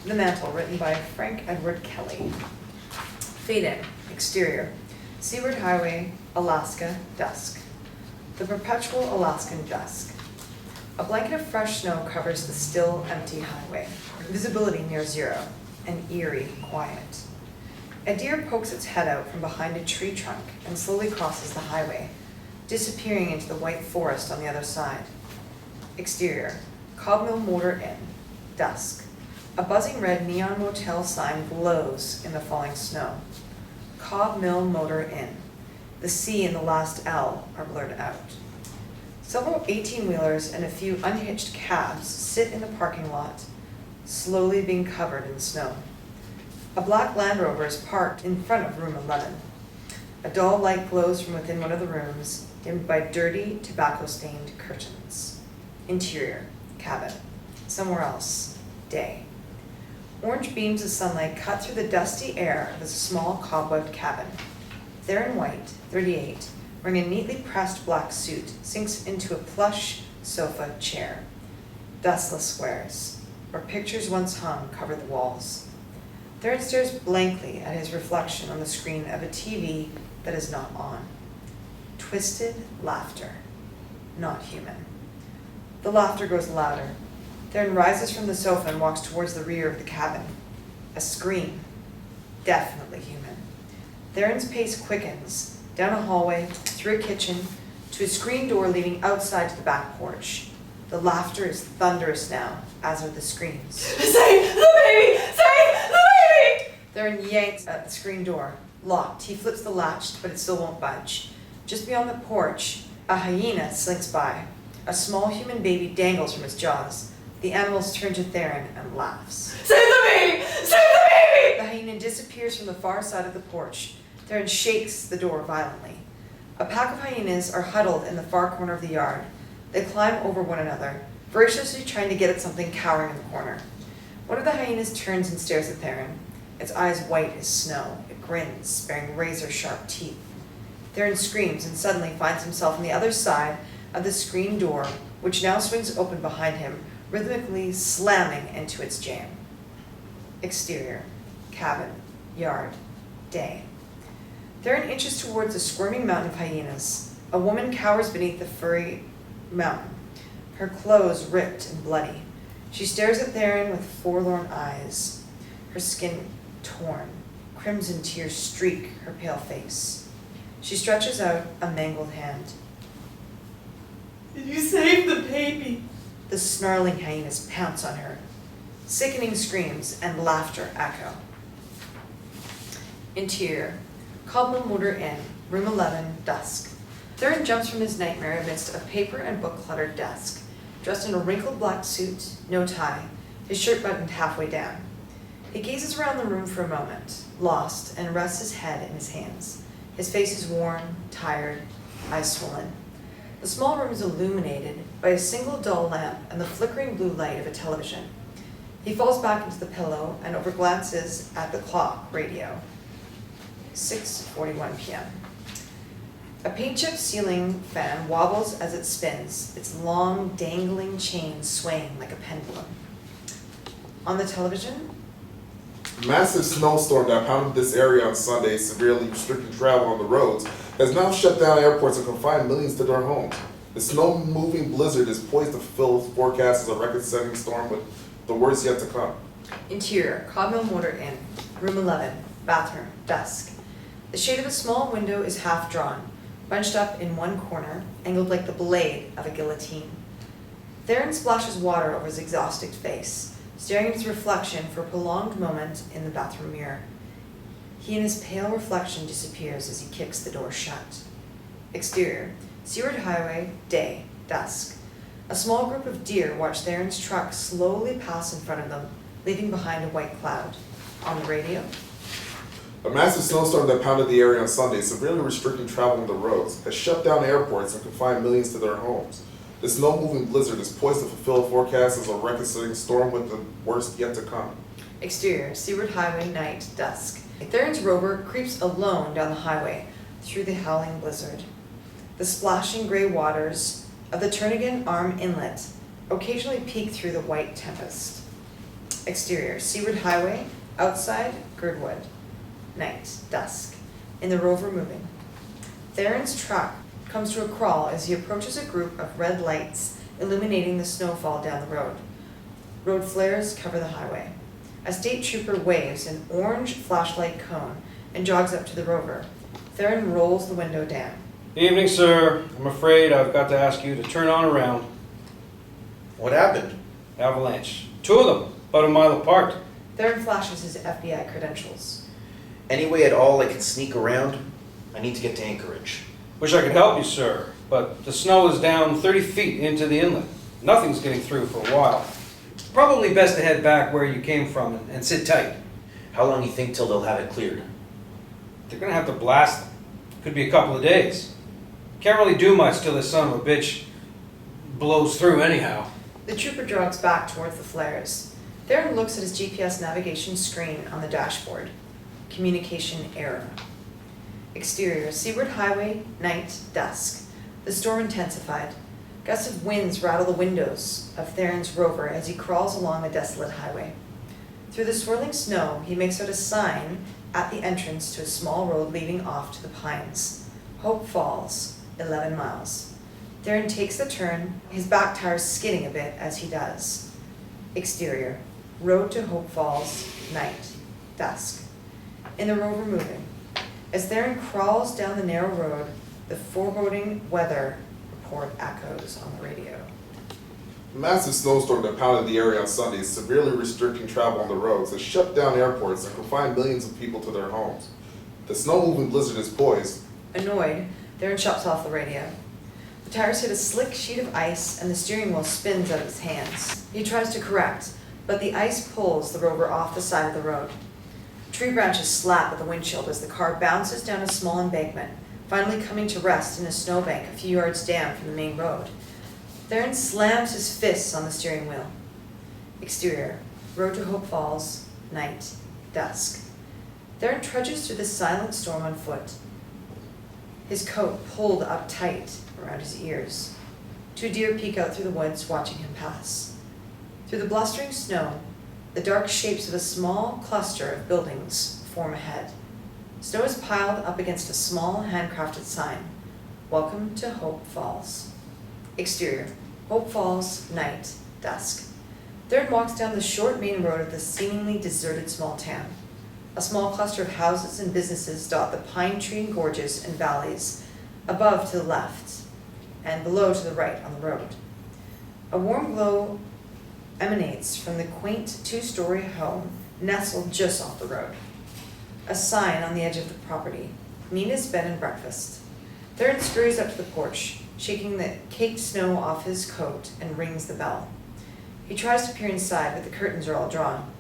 The Mantle, written by Frank Edward Kelly. Fade in. Exterior. Seaward Highway, Alaska, dusk. The perpetual Alaskan dusk. A blanket of fresh snow covers the still, empty highway. Visibility near zero, and eerie quiet. A deer pokes its head out from behind a tree trunk and slowly crosses the highway, disappearing into the white forest on the other side. Exterior. Cobmill Motor Inn, dusk. A buzzing red neon motel sign glows in the falling snow. Cobb Mill Motor Inn. The C and the last L are blurred out. Several 18-wheelers and a few unhitched cabs sit in the parking lot, slowly being covered in snow. A black Land Rover is parked in front of room 11. A dull light glows from within one of the rooms, dimmed by dirty, tobacco-stained curtains. Interior, cabin. Somewhere else, day. Orange beams of sunlight cut through the dusty air of a small cobwebbed cabin. Theron White, 38, wearing a neatly pressed black suit, sinks into a plush sofa chair. Dustless squares, where pictures once hung, cover the walls. Theron stares blankly at his reflection on the screen of a TV that is not on. Twisted laughter, not human. The laughter grows louder. Theron rises from the sofa and walks towards the rear of the cabin. A scream, definitely human. Theron's pace quickens, down a hallway, through a kitchen, to a screen door leading outside to the back porch. The laughter is thunderous now, as are the screams. Save the baby! Save the baby! Theron yanks at the screen door. Locked, he flips the latch, but it still won't budge. Just beyond the porch, a hyena slinks by. A small human baby dangles from its jaws. The animals turn to Theron and laughs. Save the baby! Save the baby! The hyena disappears from the far side of the porch. Theron shakes the door violently. A pack of hyenas are huddled in the far corner of the yard. They climb over one another, voraciously trying to get at something cowering in the corner. One of the hyenas turns and stares at Theron. Its eyes white as snow. It grins, baring razor-sharp teeth. Theron screams and suddenly finds himself on the other side of the screen door, which now swings open behind him, rhythmically slamming into its jamb. Exterior, cabin, yard, day. Theron inches towards a squirming mountain of hyenas. A woman cowers beneath the furry mountain, her clothes ripped and bloody. She stares at Theron with forlorn eyes, her skin torn. Crimson tears streak her pale face. She stretches out a mangled hand. Did you save the baby? The snarling hyenas pounce on her. Sickening screams and laughter echo. Interior. Cobmill Motor Inn, room 11, dusk. Theron jumps from his nightmare amidst a paper and book-cluttered desk. Dressed in a wrinkled black suit, no tie, his shirt buttoned halfway down. He gazes around the room for a moment, lost, and rests his head in his hands. His face is worn, tired, eyes swollen. The small room is illuminated by a single dull lamp and the flickering blue light of a television. He falls back into the pillow and overglances at the clock radio. 6:41 p.m. A paint-chipped ceiling fan wobbles as it spins, its long, dangling chain swaying like a pendulum. On the television, A massive snowstorm that pounded this area on Sunday, severely restricting travel on the roads, has now shut down airports and confined millions to their homes. The snow-moving blizzard is poised to fulfill forecasts as a record-setting storm with the worst yet to come. interior, Cobmill Motor Inn, room 11, bathroom, dusk. The shade of a small window is half drawn, bunched up in one corner, angled like the blade of a guillotine. Theron splashes water over his exhausted face, staring at his reflection for a prolonged moment in the bathroom mirror. He and his pale reflection disappears as he kicks the door shut. Exterior, Seaward Highway, day, dusk. A small group of deer watch Theron's truck slowly pass in front of them, leaving behind a white cloud. On the radio, A massive snowstorm that pounded the area on Sunday, severely restricting travel on the roads, has shut down airports and confined millions to their homes. The snow-moving blizzard is poised to fulfill forecasts as a record-setting storm with the worst yet to come. exterior, Seaward Highway, night, dusk. Theron's rover creeps alone down the highway through the howling blizzard. The splashing gray waters of the Turnagain Arm Inlet occasionally peek through the white tempest. Exterior, Seaward Highway, outside, Girdwood. Night, dusk. In the rover moving. Theron's truck comes to a crawl as he approaches a group of red lights illuminating the snowfall down the road. Road flares cover the highway. A state trooper waves an orange flashlight cone and jogs up to the rover. Theron rolls the window down. Evening, sir. I'm afraid I've got to ask you to turn on around. What happened? Avalanche. 2 of them, about a mile apart. Theron flashes his FBI credentials. Any way at all I can sneak around? I need to get to Anchorage. Wish I could help you, sir, but the snow is down 30 feet into the inlet. Nothing's getting through for a while. Probably best to head back where you came from and sit tight. How long do you think till they'll have it cleared? They're gonna have to blast them. Could be a couple of days. Can't really do much till this son of a bitch blows through anyhow. The trooper jogs back towards the flares. Theron looks at his GPS navigation screen on the dashboard. Communication error. Exterior, Seaward Highway, night, dusk. The storm intensified. Gusts of winds rattle the windows of Theron's rover as he crawls along the desolate highway. Through the swirling snow, he makes out a sign at the entrance to a small road leading off to the pines. Hope Falls, 11 miles. Theron takes the turn, his back tires skidding a bit as he does. Exterior, road to Hope Falls, night, dusk. In the rover moving. As Theron crawls down the narrow road, the foreboding weather report echoes on the radio. A massive snowstorm that pounded the area on Sunday is severely restricting travel on the roads, has shut down airports and confined millions of people to their homes. The snow-moving blizzard is poised. Annoyed, Theron shuts off the radio. The tires hit a slick sheet of ice and the steering wheel spins out of his hands. He tries to correct, but the ice pulls the rover off the side of the road. Tree branches slap at the windshield as the car bounces down a small embankment, finally coming to rest in a snowbank a few yards down from the main road. Theron slams his fists on the steering wheel. Exterior, road to Hope Falls, night, dusk. Theron trudges through the silent storm on foot, his coat pulled up tight around his ears. 2 deer peek out through the woods, watching him pass. Through the blustering snow, the dark shapes of a small cluster of buildings form ahead. Snow is piled up against a small handcrafted sign. Welcome to Hope Falls. Exterior, Hope Falls, night, dusk. Theron walks down the short main road of the seemingly deserted small town. A small cluster of houses and businesses dot the pine tree gorges and valleys, above to the left and below to the right on the road. A warm glow emanates from the quaint 2-story home nestled just off the road. A sign on the edge of the property, Nina's Bed and Breakfast. Theron scurries up to the porch, shaking the caked snow off his coat, and rings the bell. He tries to peer inside, but the curtains are all drawn.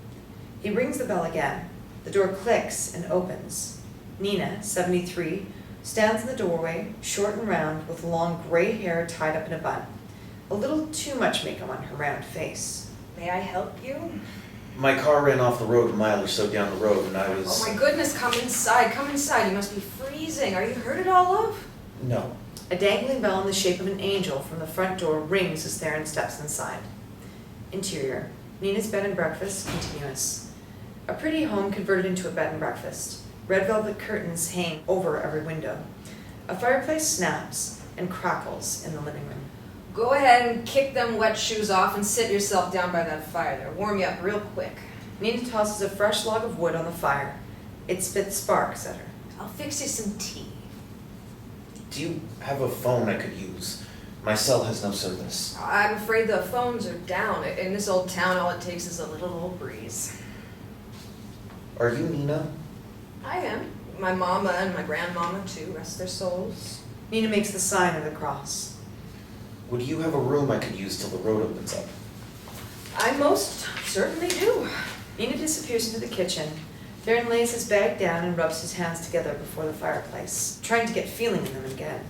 He rings the bell again. The door clicks and opens. Nina, 73, stands in the doorway, short and round, with long gray hair tied up in a bun. A little too much makeup on her round face. May I help you? My car ran off the road a mile or so down the road and I was... Oh my goodness, come inside, come inside. You must be freezing. Are you hurt at all, love? No. A dangling bell in the shape of an angel from the front door rings as Theron steps inside. Interior, Nina's Bed and Breakfast, continuous. A pretty home converted into a bed and breakfast. Red velvet curtains hang over every window. A fireplace snaps and crackles in the living room. Go ahead and kick them wet shoes off and sit yourself down by that fire. They'll warm you up real quick. Nina tosses a fresh log of wood on the fire. It spits sparks at her. I'll fix you some tea. Do you have a phone I could use? My cell has no service. I'm afraid the phones are down. In this old town, all it takes is a little old breeze. Are you Nina? I am. My mama and my grandmama, too. Rest their souls. Nina makes the sign of the cross. Would you have a room I could use till the road opens up? I most certainly do. Nina disappears into the kitchen. Theron lays his bag down and rubs his hands together before the fireplace, trying to get feeling in them again.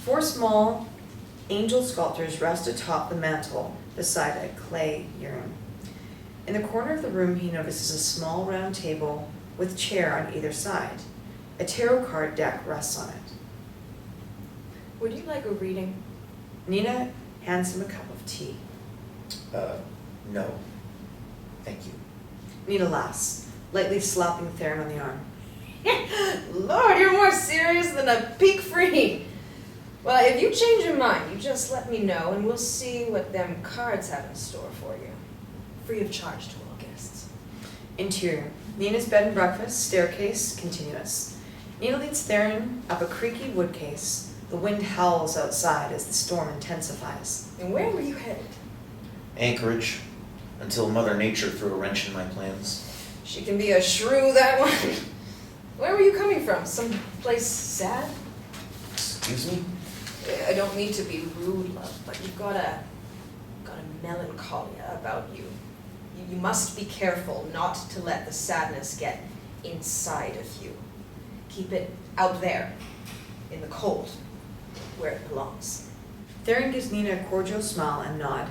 4 small angel sculptures rest atop the mantle beside a clay urn. In the corner of the room, he notices a small round table with chair on either side. A tarot card deck rests on it. Would you like a reading? Nina hands him a cup of tea. No. Thank you. Nina laughs, lightly slapping Theron on the arm. Lord, you're more serious than a peak free. Well, if you change your mind, you just let me know and we'll see what them cards have in store for you. Free of charge to all guests. Interior. Nina's bed and breakfast, staircase, continuous. Nina leads Theron up a creaky woodcase. The wind howls outside as the storm intensifies. And where were you headed? Anchorage, until Mother Nature threw a wrench in my plans. She can be a shrew, that one. Where were you coming from? Some place sad? Excuse me? I don't mean to be rude, love, but you've got a melancholia about you. You must be careful not to let the sadness get inside of you. Keep it out there, in the cold, where it belongs. Theron gives Nina a cordial smile and nod.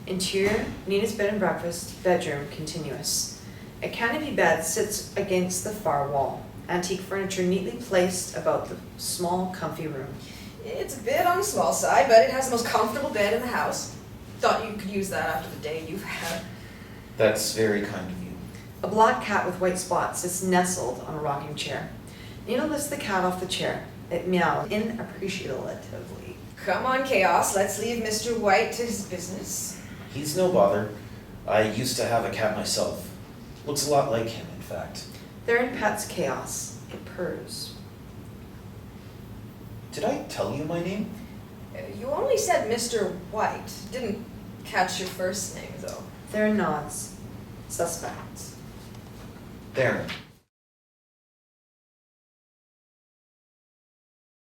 Interior, Nina's bed and breakfast, bedroom, continuous. A canopy bed sits against the far wall. Antique furniture neatly placed about the small, comfy room. It's a bit on the small side, but it has the most comfortable bed in the house. Thought you could use that after the day you've had. That's very kind of you. A black cat with white spots sits nestled on a rocking chair. Nina lifts the cat off the chair. It meows inappreciatively. Come on, Chaos, let's leave Mr. White to his business. He's no bother. I used to have a cat myself. Looks a lot like him, in fact. Theron pets Chaos. It purrs. Did I tell you my name? You only said Mr. White. Didn't catch your first name, though. Theron nods. Suspect. Theron.